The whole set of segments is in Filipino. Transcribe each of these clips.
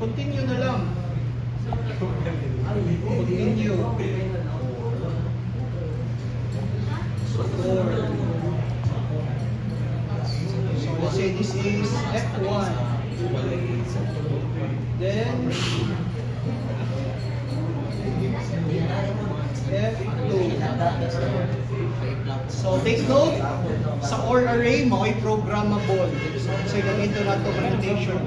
Continue na lang. Continue. So let's say this is F1. Then F2. So take note, sa OR array, mao'y programmable. So say ganito na ito presentation.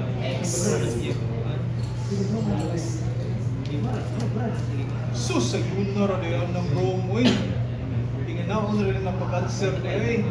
Sus, ayun na rin yan ng Rome, oy. Tingnan na, ako na rin ang pag-answer na eh.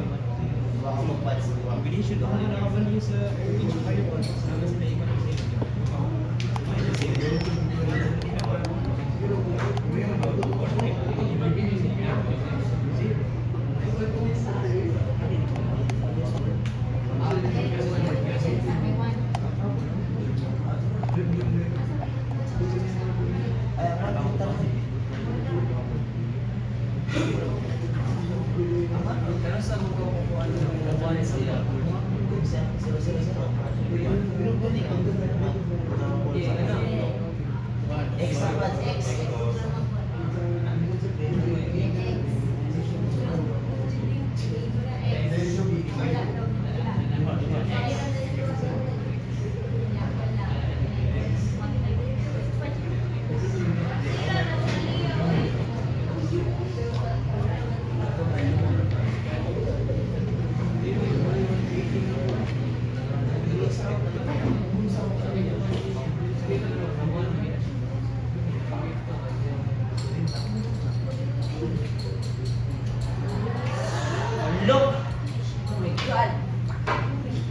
Look! Oh my God!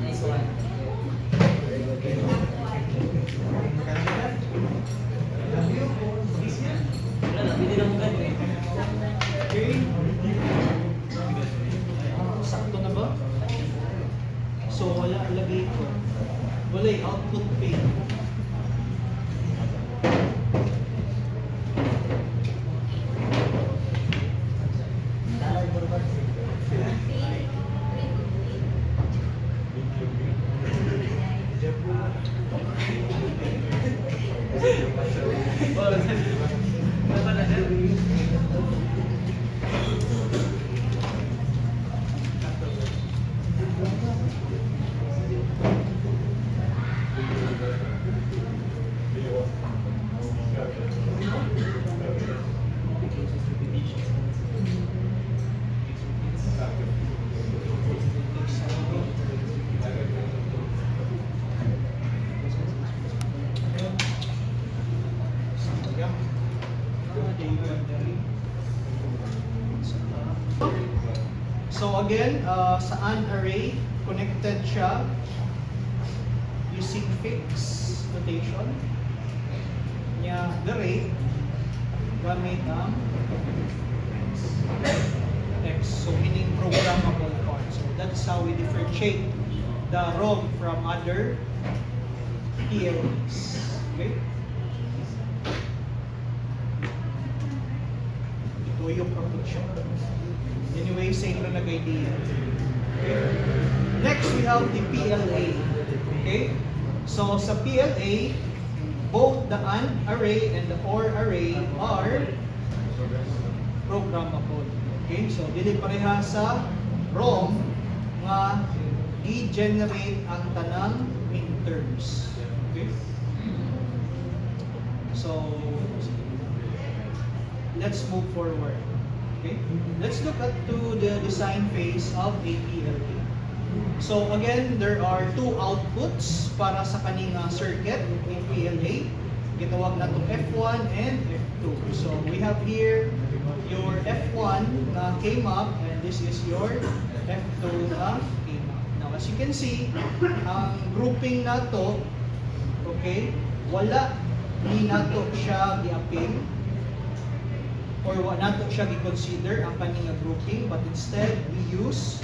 Nice one. Wala na, pili lang agad eh. Okay. Sakto na ba? So wala, lagay ko. Wala yung output pin. So again, sa AND array, connected siya using fixed notation. Nya, the rate, gamit ang X. So meaning programmable part. So that's how we differentiate the ROM from other PLAs. Okay? Ito yung proportion. Anyway, same na nag-idea. Okay. Next, we have the PLA. Okay? So, sa PLA, both the AND array and the OR array are programmable. Okay? So, dili pareha sa ROM nga i-generate ang tanang minterms. Okay? So, let's move forward. Okay? Let's look at the design phase of a PLA. So again, there are two outputs para sa kaning circuit in PLA. Gitawag na itong F1 and F2. So we have here your F1 na came up and this is your F2 na came up. Now as you can see, ang grouping na to, okay, wala ni nato siya gi-appeal or nato siya i-consider ang kaninga grouping, but instead we use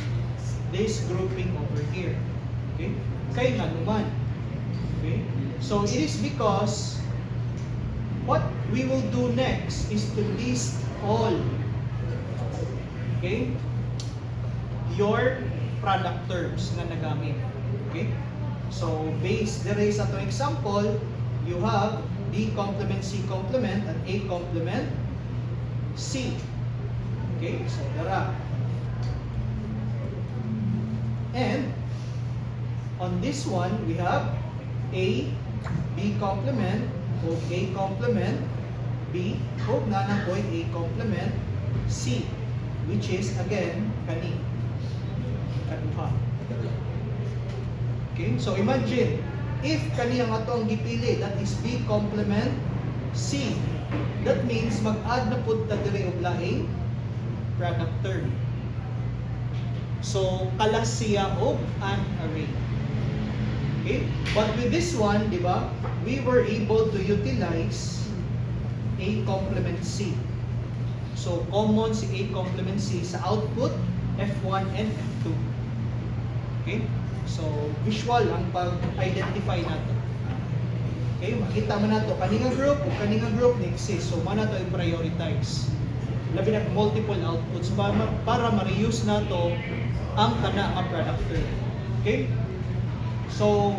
this grouping over here. Okay? Kaya nga naman. Okay? So it is because what we will do next is to list all, okay, your product terms na nagamit. Okay? So based there is atong example, you have B complement C complement and A complement C. Okay, so dara. And on this one, we have A, B complement, o A complement, B, o nanang point A complement, C, which is again, kani. Kaduha. Okay, so imagine, if kani ang ato ang gipili, that is B complement C. That means mag-add na pud ta diri og laing product term. So, kalas siya og an array. Okay? But with this one, di ba, we were able to utilize A complement C. So, common si A complement C sa output, F1 and F2. Okay? So, visual ang pag-identify nato. Okay? Makita mo na to, kaninga group o kaninga group na-exist. So, mana to i-prioritize. Labi na multiple outputs para ma-reuse na to ang kana nga product term. Okay? So,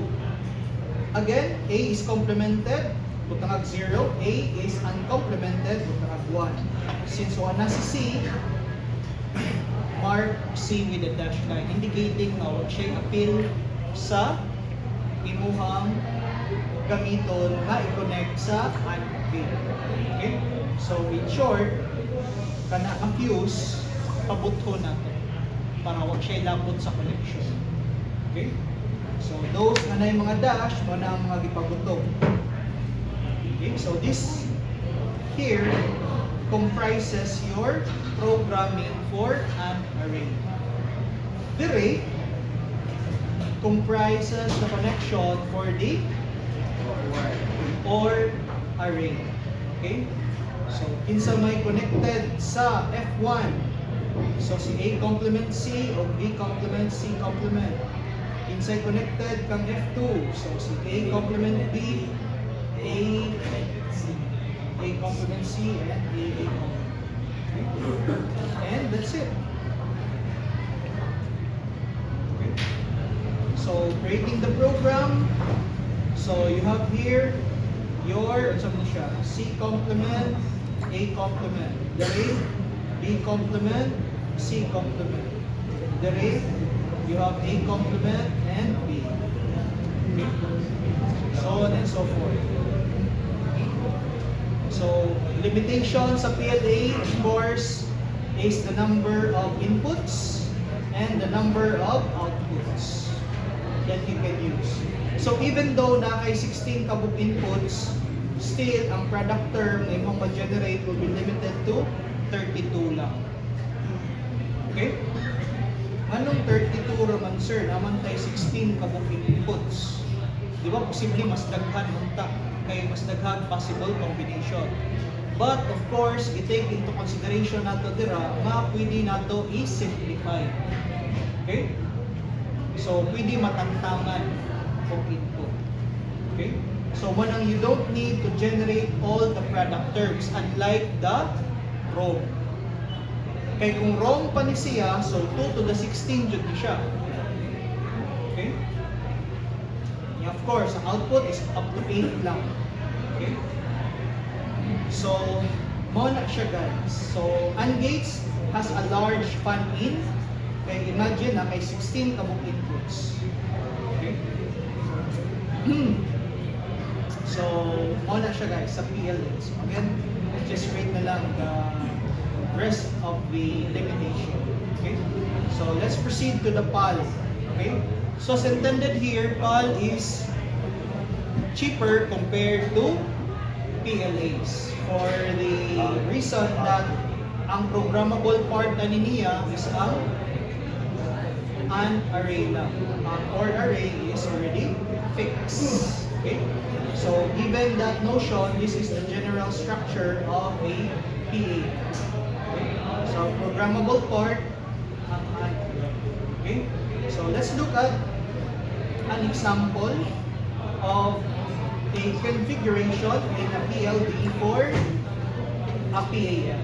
again, A is complemented, butangag 0. A is uncomplemented, butangag 1. Since wala si C, mark C with a dash line, indicating na wag siya appeal sa imuhang gamiton na i-connect sa AND. Okay? So, in short, kana ang fuse, pabutho na to para wag siya ilapot sa connection. Okay? So, those na yung mga dash, mo na ang mga gipabutog. Okay? So, this here comprises your programming for an array. The array comprises the connection for the OR array. Okay? So, kinsa may connected sa F1. So, si A complement C o B complement C complement. Kinsay connected kang F2. So, si A complement B, A complement C, and A complement. Okay? And that's it. Okay. So, creating the program. So, you have here your, C complement, A complement. The rate, B complement, C complement. The rate, you have A complement and B. Okay. So on and so forth. So, limitations sa PLA, of course, is the number of inputs and the number of outputs that you can use. So, even though na kay 16 kabuk inputs, still, ang product term na imong ma-generate will be limited to 32 lang. Okay? Anong 32 raman, sir? Naman tayo 16 kabuk inputs. Di ba? Posible mas daghan unta. Kaya mas daghan possible combination. But, of course, i-take into consideration nato dira, pwede nato i-simplify. Okay? So, pwede matantangan kung input. Okay? So, manang you don't need to generate all the product terms unlike the ROM. Kaya kung ROM pa ni siya, so 2 to the 16 jud ni siya. Okay? Yeah, of course, ang output is up to 8 lang. Okay? So, mo na siya guys. So, AND gates has a large fan-in. Kaya imagine na may 16 kabuk inputs. Okay? So, mo na siya guys sa PLA. So, again, just wait na lang the rest of the limitation. Okay? So, let's proceed to the PAL. Okay? So, as intended here, PAL is cheaper compared to PLAs for the reason that ang programmable part na niya is an array lang. Ang OR array is already fixed. Okay? So, given that notion, this is the general structure of a PA. Okay? So, programmable part, ang AND. Okay? So, let's look at an example of a configuration in a PLD for a PAL.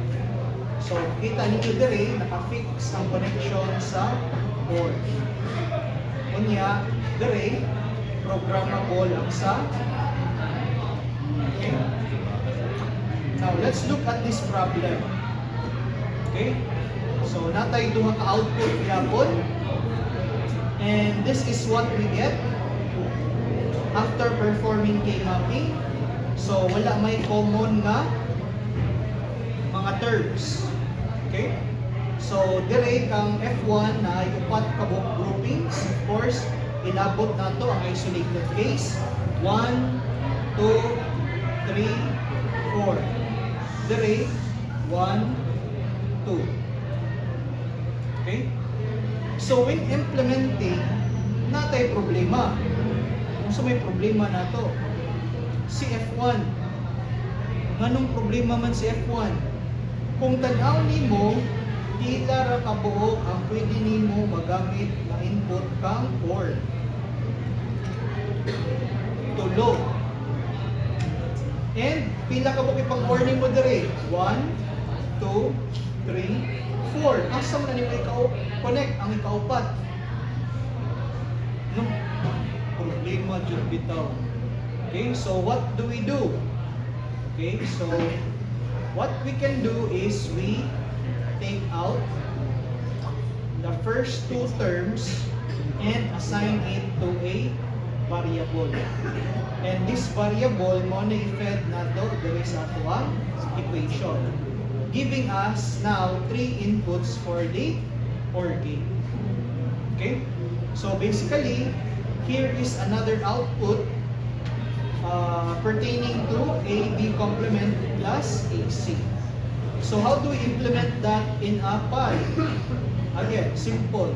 So, kita ninyo dire, naka-fix ang connection sa board. Kunya, dire, programmable ang sa Okay? Now, let's look at this problem. Okay? So, natay duha ka output yapon. And this is what we get after performing K-mapping. So, wala may common nga mga terms. Okay? So, dire kang F1 na upat ka groupings. Of course, inabot na to ang isolated case. 1, 2, 3, 4. Dire, 1, 2. Okay? So, when implementing, natay problema. Kung sa may problema na to, si F1. Nganong problema man si F1? Kung tanaw nimo, tila ra kabuok ang pwede nimo magamit na input kang or. Tulo. And pila ka buok ipang or nimo dire? 1, 2, 3, 4. Asa man nimo ikaw connect ang ikaupat? No? Problema jud bitaw. Okay, so what do we do? Okay, so what we can do is we take out the first two terms and assign it to a variable. And this variable mo na i-fed na to diri sa ato equation, giving us now 3 inputs for the OR gate. Okay? So basically, here is another output pertaining to AB complement plus AC. So how do we implement that in a pi? Again, simple.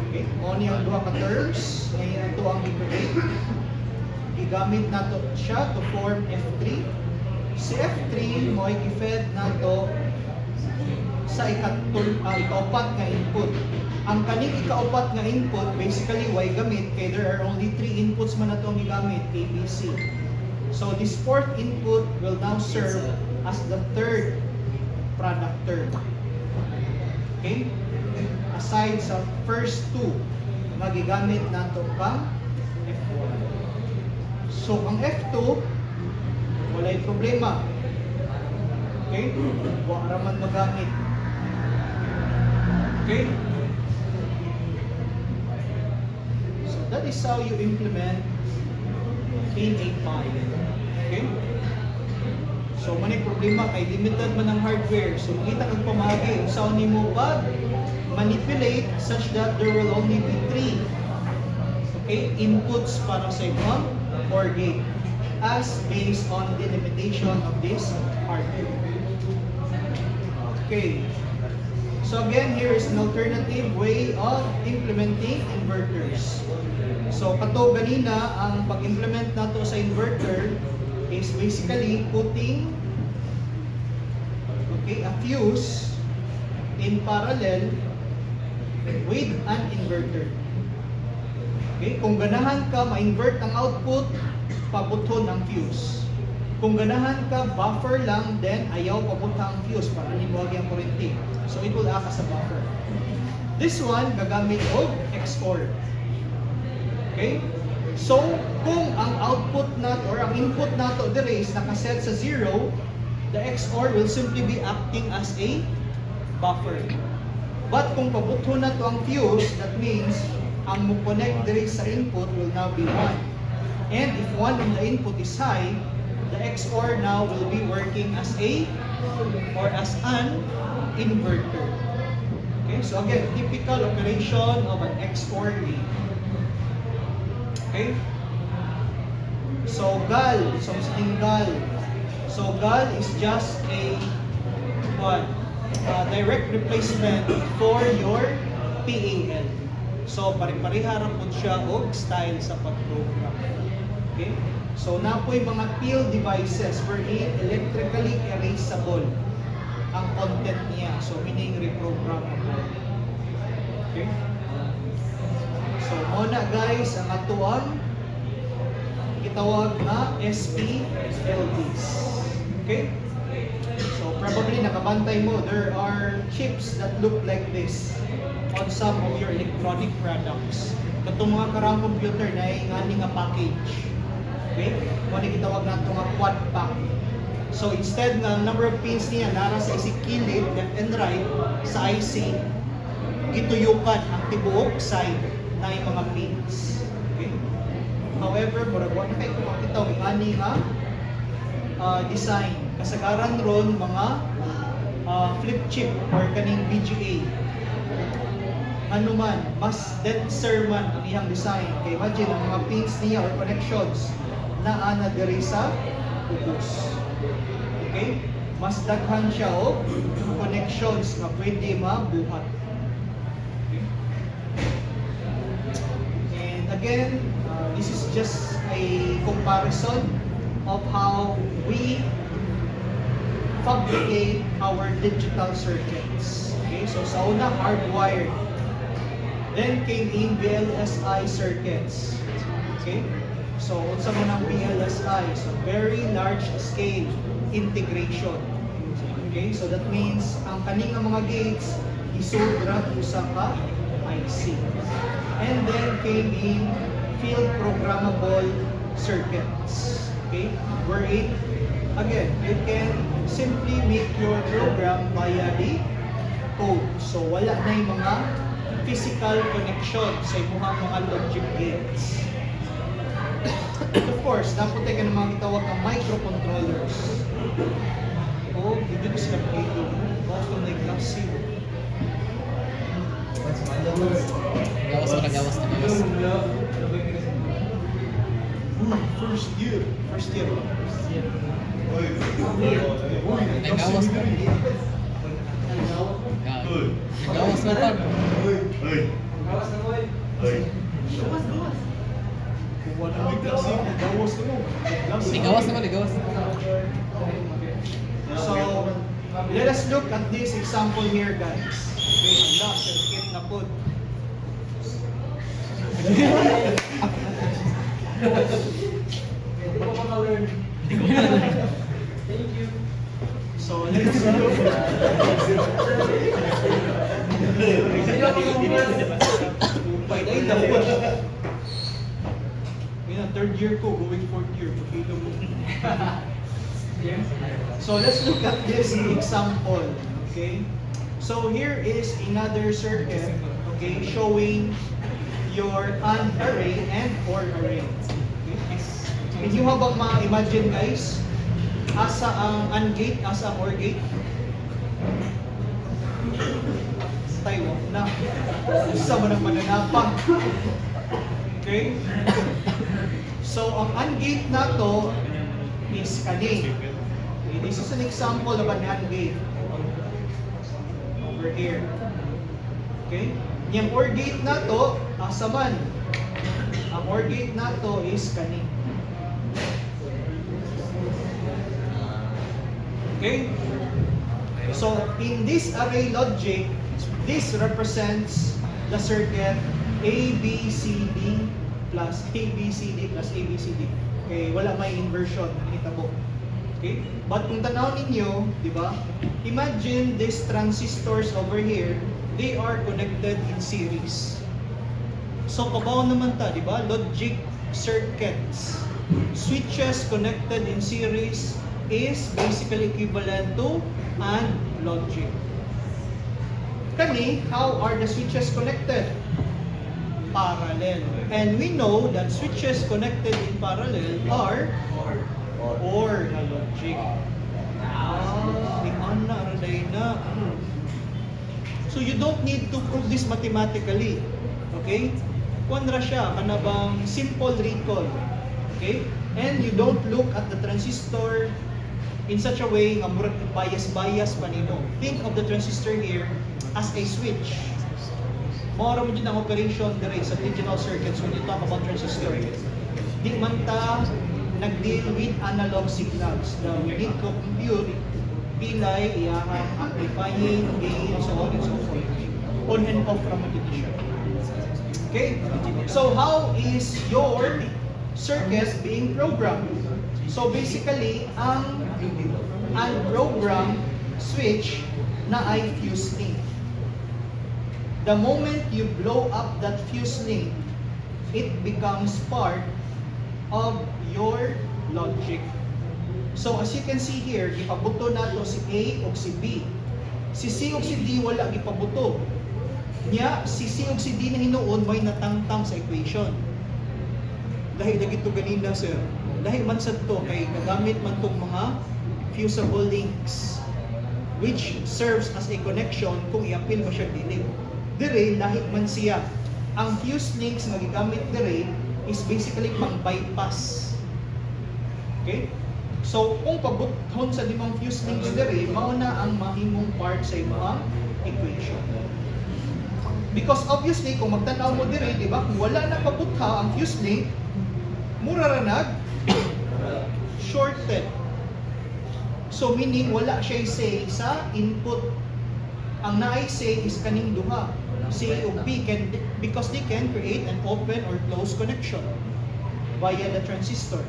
Okay, mo niyang duha ka terms, ngayon ito ang i-create. Gigamit nato siya to form F3. Si F3 mo ay i-fed nato sa ikaupat nga input. Ang kaning ikaupat nga input, basically, why gamit? Kaya there are only 3 inputs man na itong gigamit, A, B, C. So, this fourth input will now serve as the third product term. Okay? Aside sa first two, nga gigamit nato kang F1. So, ang F2, walay problema. Okay? Wa ra man magamit. Okay? That is how you implement in a pi. Okay? So, manay problema kay limited man ang hardware. So, makita kang pamagi. Usaw ni mo ba manipulate such that there will only be 3 inputs para sa imong OR gate as based on the limitation of this hardware. Okay. So again, here is an alternative way of implementing inverters. So kato ganina, ang pag-implement nato sa inverter is basically putting a fuse in parallel with an inverter. Okay, kung ganahan ka ma-invert ang output, pabuton ang fuse. Kung ganahan ka buffer lang, then ayaw pabuta ang fuse para limuwag ang kurente. So it will act as a buffer. This one gagamit og XOR. Okay? So kung ang output nato or ang input nato dire is nakaset sa 0, the XOR will simply be acting as a buffer. But kung pabuto na to ang fuse, that means ang mo connect dire sa input will now be 1. And if 1 in the input is high, the XOR now will be working as an inverter. Okay, so again, typical operation of an XOR gate. Okay? So GAL, GAL. So GAL is just a direct replacement for your PAL. So pare-pareha ra pud siya og style sa pag-program. Okay? So napoy mga PIL devices wherein electrically erasable ang content niya. So meaning reprogrammable. Okay? So muna guys, ang atuang gitawag na SPLDs. Okay? So probably nakabantay mo, there are chips that look like this on some of your electronic products. Katong mga karang computer na ingani nga package. Okay? Muna gitawag nato nga quad pack. So instead nga number of pins niya nara sa isig kilid, left and right sa IC, gituyukan ang tibuok side na yung mga pins. Okay? However, murag wa na kay kung makita ang ani nga design. Kasagaran ron mga flip chip or kaning BGA. Ano man, mas denser man ang iyang design. Kaya imagine ang mga pins niya or connections na ana diri sa ubos. Okay? Mas daghan siya o connections na pwede mabuhat. Okay? And again, this is just a comparison of how we fabricate our digital circuits. Okay? So sa una, hardwired. Then came in VLSI circuits. Okay? So, unsa mo ng VLSI? So, very large scale integration. Okay? So, that means ang kaning nga mga gates isubra usa ka IC. And then came in field programmable circuits. Okay? Wherein, again, you can simply make your program via the code. So, wala na yung mga physical connection sa imuhang mga logic gates. Of course, dapat tayo ng mga gitawag ng microcontrollers. O, hindi ko sila pagkito. Baka na klase. Gawas na gawas. First year. Nagawas na. Gawas na pa. Kung wala may klase, gawas na mo. Ligawas naman, ligawas. So, let us look at this example here, guys. Okay, handa, circuit na po. Thank you. So, let's look. Upay na yung third year ko, going fourth year. Pagkilo mo. So, let's look at this example. Okay? So, here is another circuit, okay, showing your AND array and OR array. Okay? Can you habang ma-imagine, guys, asa ang AND gate, asa ang OR gate? Tayo na. Isa mo nang mananapang. Okay? So, ang AND gate na to is kani. Okay, this is an example of an AND gate. Over here. Okay? Yung OR gate na to, asa man. Ang OR gate na to is kani. Okay? So, in this array logic, this represents the circuit ABCD plus ABCD plus ABCD. Okay, wala may inversion, nakita mo. Okay? But kung tanaw ninyo, di ba? Imagine these transistors over here, they are connected in series. So, kabaw naman ta, di ba? Logic circuits. Switches connected in series is basically equivalent to AND logic. Kani, how are the switches connected? Parallel. And we know that switches connected in parallel are OR na logic. So you don't need to prove this mathematically. Okay? Kuan ra siya, kanabang simple recall. Okay? And you don't look at the transistor in such a way nga murag bias pa nimo. Think of the transistor here as a switch. Mora mo dyan ang operation dire sa digital circuits when you talk about transistor. Di man ta nag-deal with analog signals. Now, we need to compute pilay, iyahang amplifying, gain, so on and so forth. On and off from siya. Okay? So, how is your circuit being programmed? So, basically, ang program switch na ay fuse link. The moment you blow up that fuse link, it becomes part of your logic. So as you can see here, gipabuto nato si A o si B. Si C o si D wala gipabuto. Nya si C o si D na hinuon may natangtang sa equation. Dahil lagi to ganina sir. Dahil man sad to kay nagamit man tong mga fusible links which serves as a connection kung i-appeal mo siya dili. Dire lahi man siya. Ang fuse links nga gigamit dire is basically pang bypass. Okay? So kung pabuthon sa limang fuse links dire, mao na ang mahimong part sa imong equation. Because obviously kung magtanaw mo dire, di ba? Kung wala na pabutha ang fuse link, mura ra nag shorted. So meaning wala siya say sa input. Ang naay say is kaning duha. C o B can because they can create an open or closed connection via the transistor.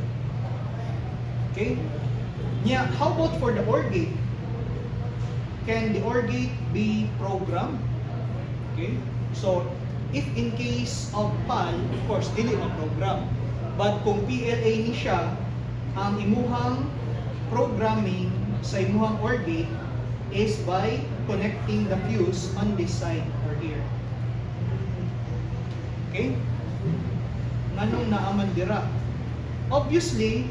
Okay? Yeah, how about for the OR gate? Can the OR gate be programmed? Okay? So if in case of PAL, of course dili mo program. But kung PLA ni siya, ang imuhang programming sa imuhang OR gate is by connecting the fuse on this side or here. Okay? Nganong naaman dira? Obviously,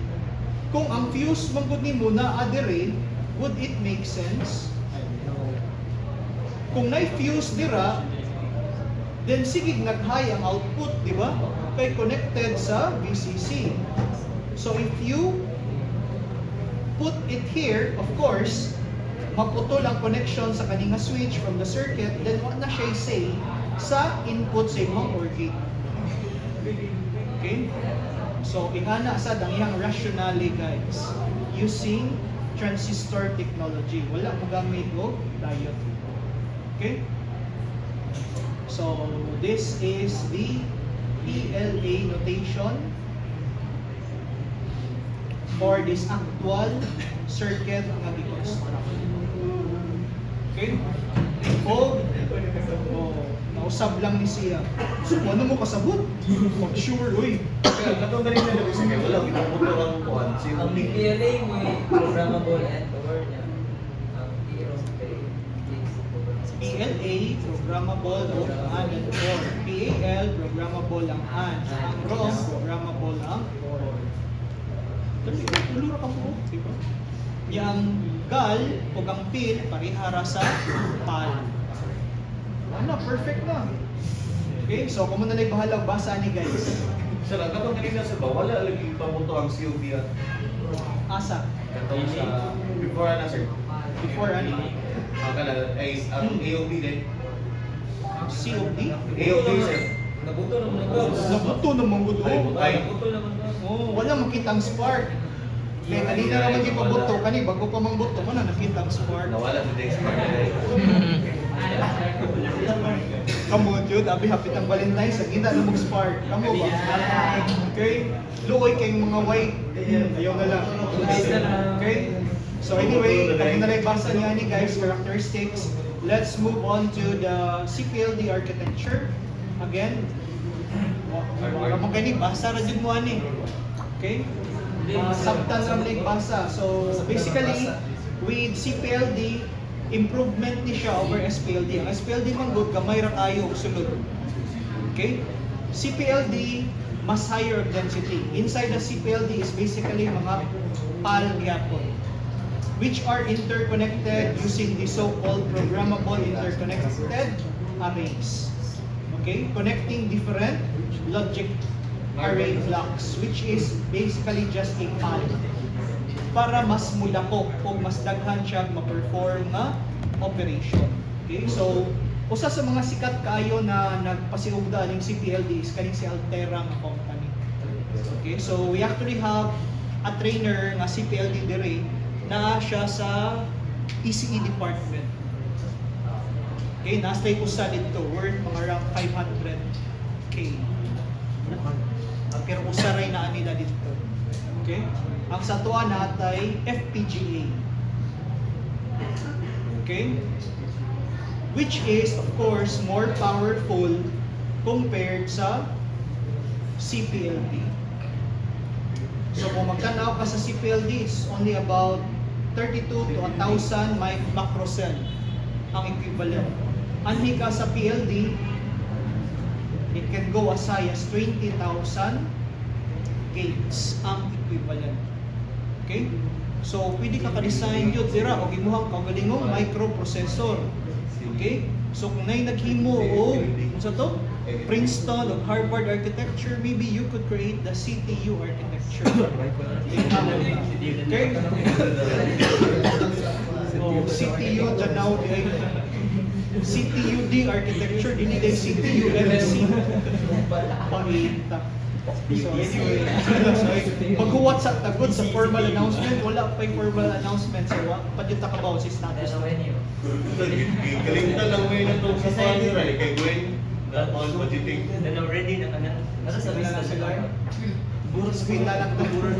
kung ang fuse manggod nimo naa dire, would it make sense? Kung nay fuse dira, then sige nag-high ang output, di ba? Kay connected sa VCC. So if you put it here, of course, maputol ang connection sa kaninga switch from the circuit, then what na siya say sa input sa imong OR gate. Okay? So, ingana sa ang iyang rationale guys, using transistor technology. Wala mo gamit o diode. Okay? So, this is the PLA notation for this actual circuit nga gi-construct. Okay? O, nausab lang ni siya. So, ano mo kasabot? Mag-sure, uy. Kaya katong ganito na bisa kay wala ginabuto ang kuan si Ang PLA may programmable and or niya. Ang PLA, programmable o AND and OR. PAL, programmable ang AND. Ang ROM, programmable ang OR. Dali, tulura ka po, di ba? Yang GAL o ang PIN, parihara sa PAL. Ano, perfect na. Okay, so kung muna na bahala, basa ni guys. Sir, ang katong ganito sa ba wala lagi pabuto ang COB at Asa? katong sa before na sir. Before ano? Ang kala ay ang AOB din. COD? AOB sir. Nabuto naman ito. Nabuto naman gusto. Ay, butay. Nabuto naman ito. Oh, wala makitang spark. Kaya kanina naman yung pabuto, kani bago pa mang buto mo na nakita ang spark. Nawala sa day spark. Kamu jud, abi hapit ang Valentine's, sa gina na mag-spark. Kamu ba? Okay? Luoy kayong mga white. Ayaw na lang. Okay? So anyway, kami na rin basa niya ni guys, characteristics. Let's move on to the CPLD architecture. Again, mga kani basa ra jud mo ani. Okay? Sabtan ram like basa. So basically, with CPLD, improvement ni siya over SPLD. Ang SPLD man good, gamay ra kayo og sulod. Okay? CPLD, mas higher density. Inside the CPLD is basically mga PAL gyapon, which are interconnected using the so-called programmable interconnected arrays. Okay? Connecting different logic array blocks, which is basically just a PAL. Para mas mulako o mas daghan siya ma-perform na operation. Okay? So, usa sa mga sikat kaayo na nagpasiugda ning CPLD is kaning si Altera nga company. Okay? So, we actually have a trainer nga CPLD dire na siya sa ECE department. Okay? Nastay usa dito worth mga around 500k. Pero usa ray na nila dito. Okay? Ang sa tuwa natay FPGA. Okay? Which is of course more powerful compared sa CPLD. So kung magtanaw ka sa CPLD, it's only about 32 to 1,000 macrocell ang equivalent. Anhi ka sa PLD, it can go as high as 20,000 gates ang equivalent. Okay? So pwede ka ka-design yun dira o gimuhang kaugalingong microprocessor. Okay? So kung na'y naghimo o sa to, Princeton or Harvard architecture, maybe you could create the CTU architecture. Okay? Oh, CTU, Tanaw, CTUD architecture, dili day CTU MC. Pangita. So anyway, paghuwat sa tagod sa formal announcement, wala pa yung formal announcement. So padita ka ba si status? Kalimtan lang mo yun itong sa panira eh, kay Gwen. Not all budgeting. Already na kanan. Nasa sa lista sila. Burus kita lang to burus.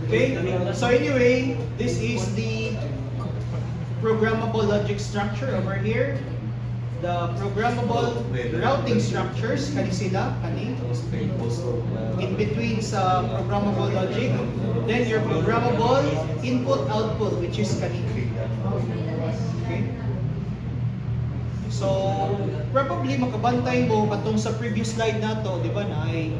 Okay? So anyway, this is the programmable logic structure over here. The programmable routing structures, kani sila, kani. In between sa programmable logic. Then your programmable input-output, which is kani. Okay? So, probably makabantay mo katong sa previous slide nato, di ba, na ay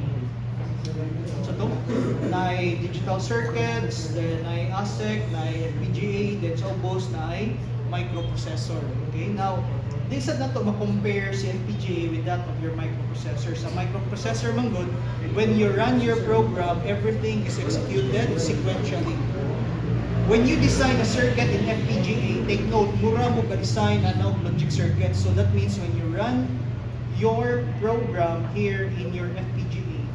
digital circuits, then ay ASIC, na ay FPGA, then sa ubos na ay microprocessor. Okay, now, this na to ma-compare si FPGA with that of your microprocessor. Sa microprocessor man good, when you run your program, everything is executed sequentially. When you design a circuit in FPGA, take note, mura mo ka-design analog logic circuit. So that means when you run your program here in your FPGA,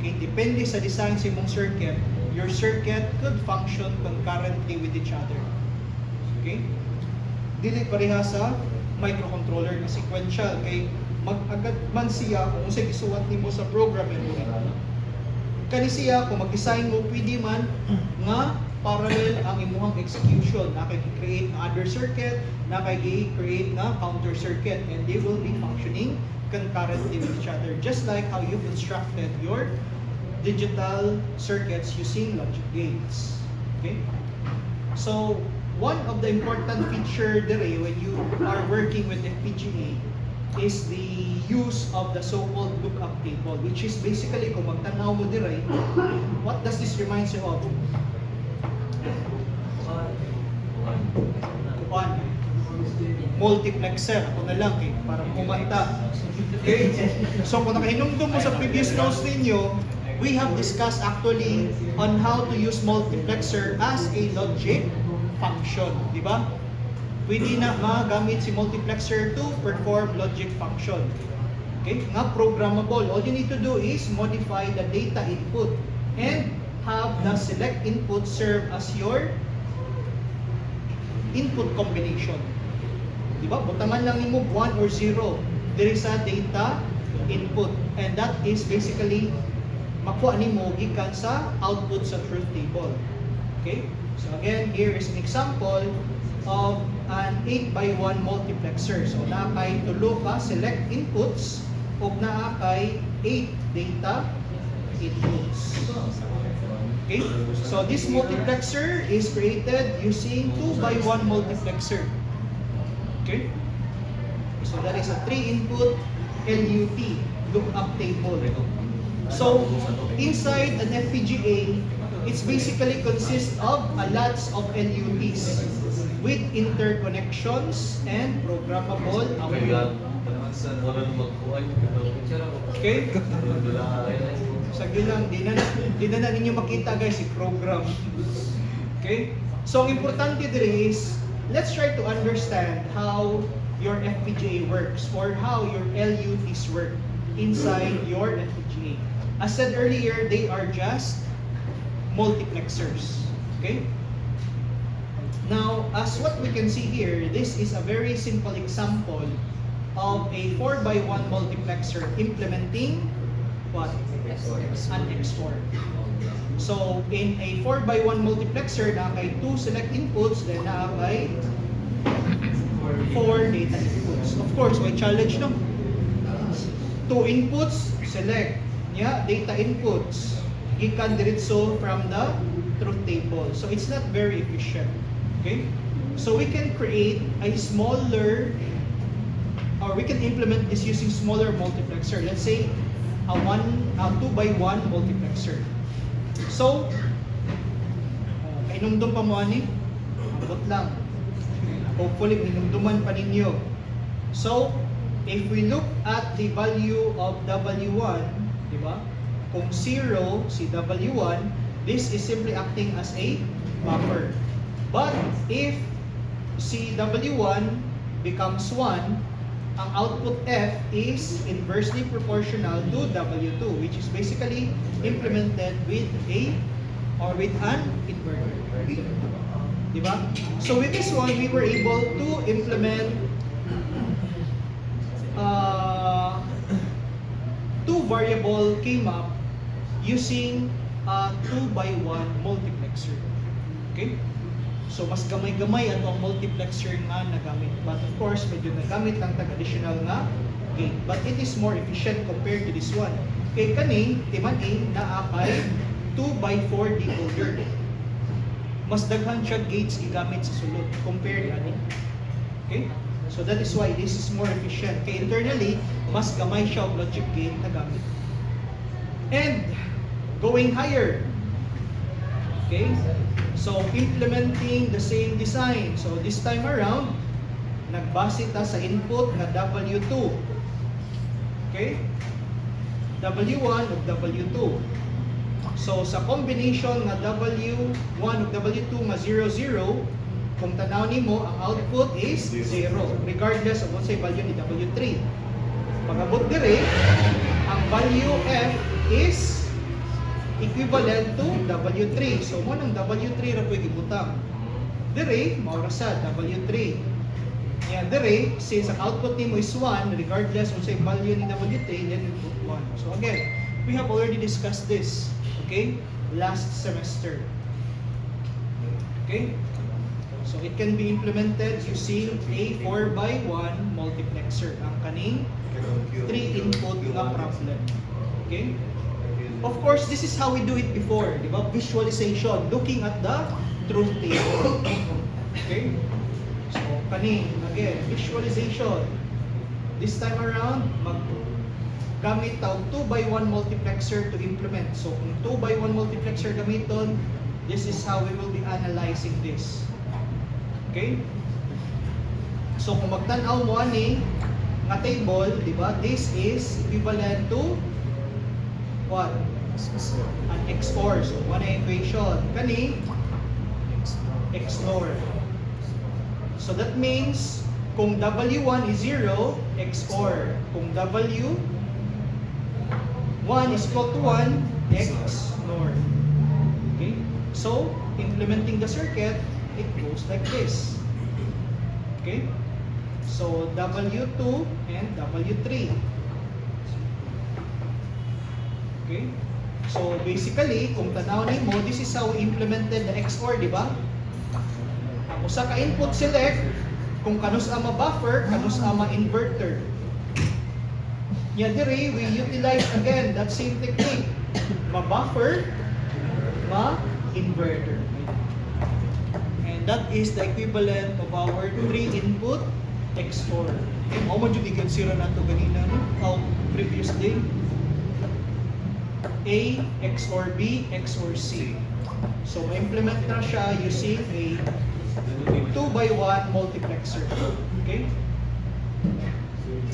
okay, depende sa design sa imong circuit, your circuit could function concurrently with each other. Okay? Dili pareha sa microcontroller na sequential. Kay mag-agad man siya kung sa gisuwat nimo sa program kani siya kung mag-design mo pwede man nga parallel ang imuhang execution. Nakay-create na other circuit, nakay-create na counter circuit, and they will be functioning concurrently with each other, just like how you constructed your digital circuits using logic gates. Okay? So, one of the important feature there when you are working with FPGA is the use of the so-called lookup table, which is basically kung magtanaw mo dire, what does this remind you of? Kuan. Multiplexer. Ako na lang para kumanta. Okay? So kung nakahinumdum mo sa previous notes ninyo, we have discussed actually on how to use multiplexer as a logic function. Di ba? Pwede na magamit si multiplexer to perform logic function. Okay? Nga programmable. All you need to do is modify the data input and have the select input serve as your input combination. Diba? Butangan lang nimo 1 or 0 diri sa data input. And that is basically makuha nimo gikan sa output sa truth table. Okay? So again, here is an example of an 8x1 multiplexer. So naa kay tulo ka select inputs ug naa kay 8 data inputs. Okay? So this multiplexer is created using 2x1 multiplexer. Okay? So that is a 3-input LUT, lookup table. So inside an FPGA, it's basically consists of a lots of LUTs with interconnections and programmable output. Okay? Sige lang, di na ninyo makita guys, si program. Okay? So, ang importante dire is, let's try to understand how your FPGA works or how your LUTs work inside your FPGA. As said earlier, they are just multiplexers. Okay? Now, as what we can see here, this is a very simple example of a 4x1 multiplexer implementing what? An XOR. So, in a 4x1 multiplexer, na kay 2 select inputs, then na kay 4 data inputs. Of course, may challenge no? 2 inputs, select. Yeah, data inputs. gikan diretso from the truth table. So it's not very efficient. Okay? So we can create a smaller, or we can implement this using smaller multiplexer. Let's say a 2x1 multiplexer. So, inumdum pa mo ani? Abot lang. Hopefully, inumduman pa ninyo. So, if we look at the value of W1, di ba? Kung 0 si W1, this is simply acting as a buffer. But if si W1 becomes 1, ang output F is inversely proportional to W2, which is basically implemented with an inverter. Diba? So with this one, we were able to implement two variable K-map using a 2x1 multiplexer. Okay? So mas gamay-gamay ato ang multiplexer nga nagamit. But of course, medyo nagamit ang tag-additional nga gate. But it is more efficient compared to this one. Kay kani, timan-in na akay 2x4 decoder. Mas daghan siya gates gigamit sa sulod compared ani. Okay? So that is why this is more efficient. Kay internally, mas gamay siya og logic gate na gamit. And going higher. Okay? So, implementing the same design. So, this time around, nagbase ta sa input na W2. Okay? W1 of W2. So, sa combination nga W1 of W2 nga 0, 0, kung tanaw nimo, ang output is 0, regardless of what's value ni W3. Pag-abot dire, ang value F is equivalent to W3. So, mo ng W3 ra po gibutang. Dire, maura sa W3. Yan, dire, since ang output nimo is 1, regardless kung sa value ni W3, then you put 1. So, again, we have already discussed this, okay, last semester. Okay? So, it can be implemented using a 4x1 multiplexer. Ang kaning 3 input na problem. Okay? Of course, this is how we do it before, di ba? Visualization, looking at the truth table. Okay? So, kani, again, visualization. This time around, gamit tawag 2x1 multiplexer to implement. So, kung 2x1 multiplexer gamiton, this is how we will be analyzing this. Okay? So, kung magtanaw mo ani nga table, di ba? This is equivalent to what? An XOR. So, one equation. Kani, XOR. So, that means, kung W1 is 0, XOR. Kung W1 is equal to 1, XOR. Okay? So, implementing the circuit, it goes like this. Okay? So, W2 and W3. Okay? So, basically, kung tanaw nimo, this is how we implemented the XOR, di ba? Ang usa ka input select, kung kanus ama buffer, kanus ama inverter. Nya diri, we utilize again that same technique. Ma-buffer, ma-inverter. And that is the equivalent of our 3-input XOR. Okay, mao man jud i-consider nato ganina no? How previous day. A, XOR B, XOR C. So, ma-implement na siya using a 2x1 multiplexer. Okay?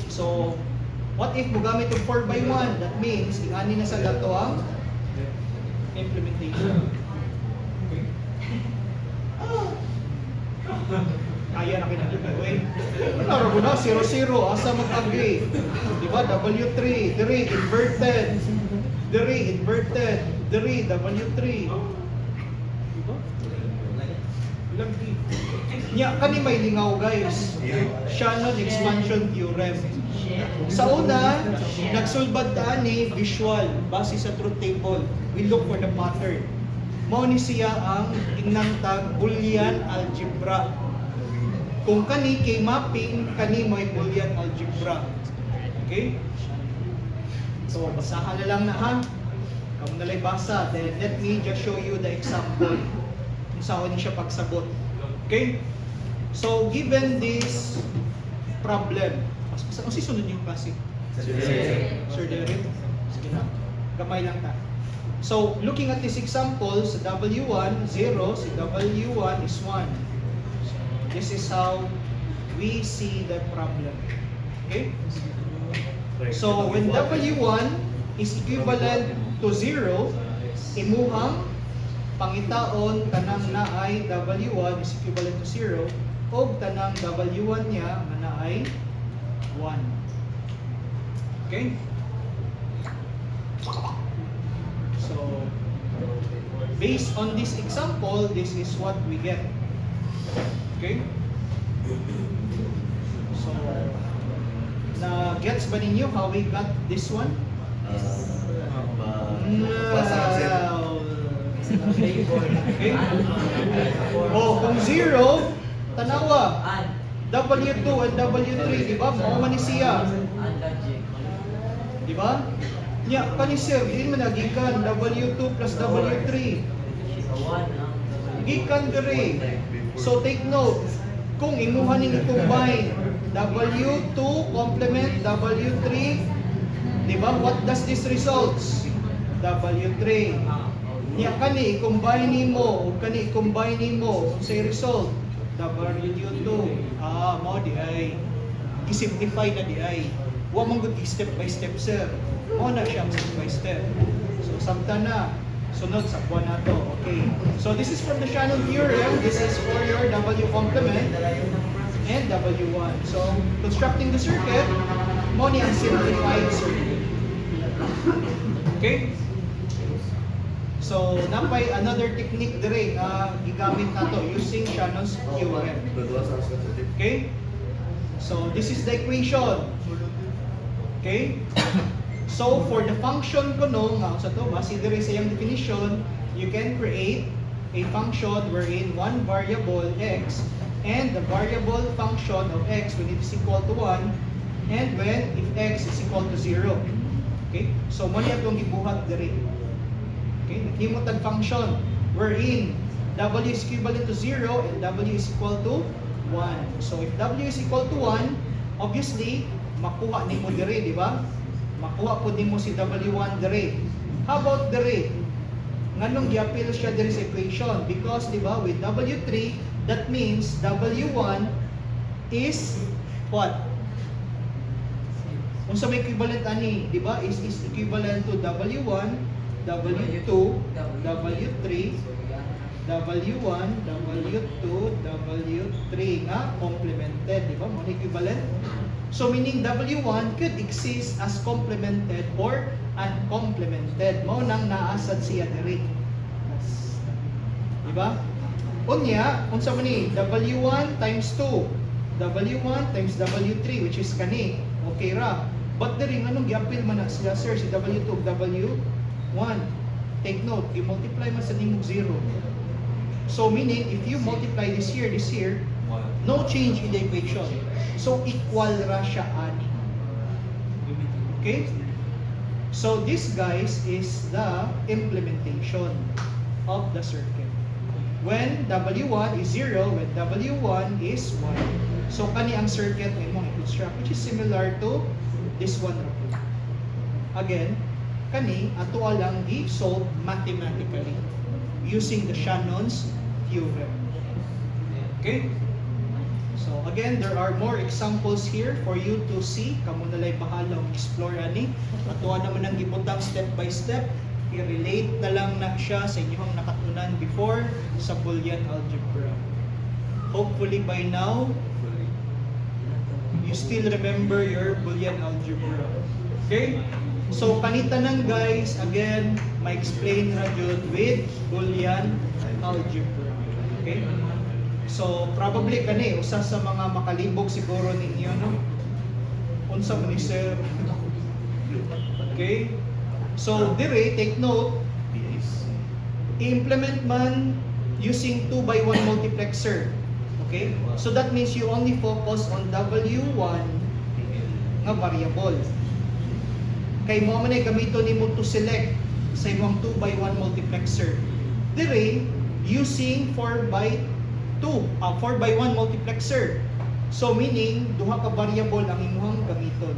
So, what if mo gamit yung 4x1? That means, ingani na sa dato ang implementation. Okay? Kaya na kinagawin. Ano na, 0, 0. Asa mag-agree? Diba? W3. Dire, inverted. Dire, inverted. Dire, W3. Diba? Lagi. Nya, kani may lingaw guys. Shannon expansion theorem. Sa una, nagsulbad ta ni visual base sa truth table. We look for the pattern. Mao ni siya ang inang tag Boolean algebra. Kung kani kay mapping, kani mo'y Boolean algebra. Okay? So, basahan na lang na ha. Kung nalay basa, then let me just show you the example kung saan siya pagsabot. Okay? So, given this problem, ang sisunod yung klase? Sir Derek? Sige na. Gamay lang ta. So, looking at this example, sa W1, 0, si W1 is 1. This is how we see the problem. Okay? So, when W1 is equivalent to 0, imuhang pangitaon kanang naay W1 is equivalent to 0 o kanang W1 niya nga naay 1. Okay? So, based on this example, this is what we get. Okay? So, na-gets ba ninyo how we got this one? Okay? Oh, kung 0, tanawa. W2 and W3, di ba? Mao man ni siya. Di ba? Nya, kani sir, hindi man nagikan W2 plus W3. Gikan dire. So take note, kung imuha ning i-combine W2 complement W3, di ba? What does this results? W3. Nya kani i-combine nimo, ug kani i-combine nimo, unsay result? W2. Mao di ay i-simplify na di ay. Wa man gud step by step sir. Mao na siya step by step. So samtang na sunod sa buwan nato. Okay. So this is from the Shannon theorem. This is for your W complement and W1. So constructing the circuit, mo ni ang simplified circuit. Okay? So napay another technique dire nga gigamit nato using Shannon's theorem. Okay? So this is the equation. Okay? So for the function kuno nga sa to base dire sa iyang definition, you can create a function wherein one variable x and the variable function of x when it is equal to 1 and when if x is equal to 0. Okay? So mo niya itong gibuhat dire. Okay? Naghimot ang function wherein w is equivalent to 0 and w is equal to 1. So if w is equal to 1, obviously makuha nimo dire, di ba? Makuha po nimo si W1 dire. How about dire? Nganong gi-appeal siya dire sa equation? Because di ba with W3, that means W1 is what? Unsa may equivalent ani, di ba? Is equivalent to W1, W2, W3, W1, W2, W3 nga complemented, di ba? Mo equivalent. So meaning W1 could exist as complemented or uncomplemented. Mao nang naasad siya diri. Di ba? Unya, unsa man ni W1 times 2, W1 times W3 which is kani. Okay ra. But diri nganong gi-appeal man na sila sir si W2 ug W1. Take note, i-multiply man sa nimog 0. So meaning if you multiply this here, no change in the equation. So equal ra siya ani. Okay? So this guys is the implementation of the circuit. When W1 is 0, when W1 is 1. So kani ang circuit ay mong i-construct which is similar to this one ra po. Again, kani ato lang gi-solve mathematically using the Shannon's theorem. Okay? So again, there are more examples here for you to see. Kamo na lay bahala explore ani. Atuwa naman ang gibutang step by step. I-relate na lang na siya sa inyong nakatunan before sa Boolean algebra. Hopefully by now, you still remember your Boolean algebra. Okay? So kanitanan guys, again, ma-explain ra jud with Boolean algebra. Okay? So probably kani usa sa mga makalibog siguro ninyo no. Unsa man ni sir? Okay? So dire take note, i-implement man using 2x1 multiplexer. Okay? So that means you only focus on W1 nga variable. Kay mo man ay gamiton nimo to select sa imong 2x1 multiplexer. Dire using 4x1 multiplexer. So meaning duha ka variable ang imong gamiton.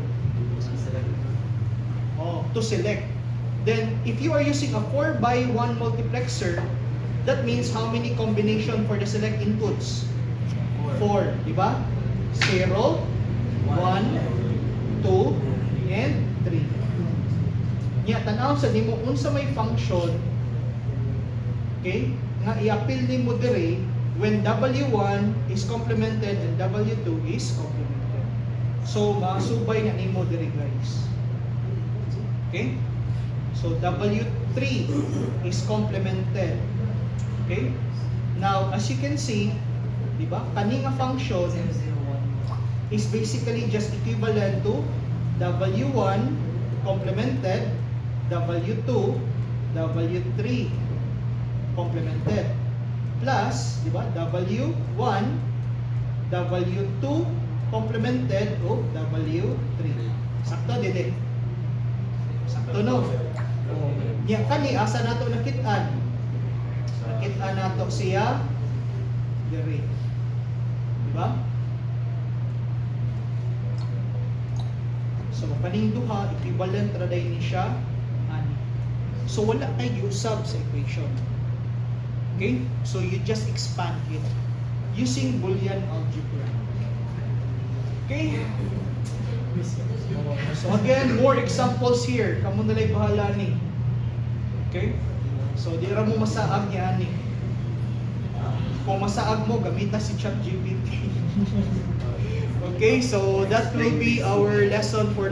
To select. Then if you are using a 4x1 multiplexer, that means how many combination for the select inputs? 4, di ba? 0, 1, 2, and 3. Nya tanaw sa nimo unsa may function, okay, nga i-appeal nimo dire when W1 is complemented and W2 is complemented. So masubay na nimo dire guys. Okay? So W3 is complemented. Okay? Now as you can see, di ba? Kani nga function is basically just equivalent to W1 complemented, W2, W3 complemented, plus, di ba, W1, W2 complemented o W3. Sakto, dili? Sakto, no? Nya kani asa nato nakit-an? Nakit-an nato siya diri. Di ba? So kaning duha equivalent ra day ni siya ani. So wala kay giusab sa equation. Okay? So you just expand it using Boolean algebra. Okay? So again, more examples here. Kamo na lay bahala ni. Okay? So di ra mo masaag yan ni. Kung masaag mo, gamita si ChatGPT. Okay, so that will be our lesson for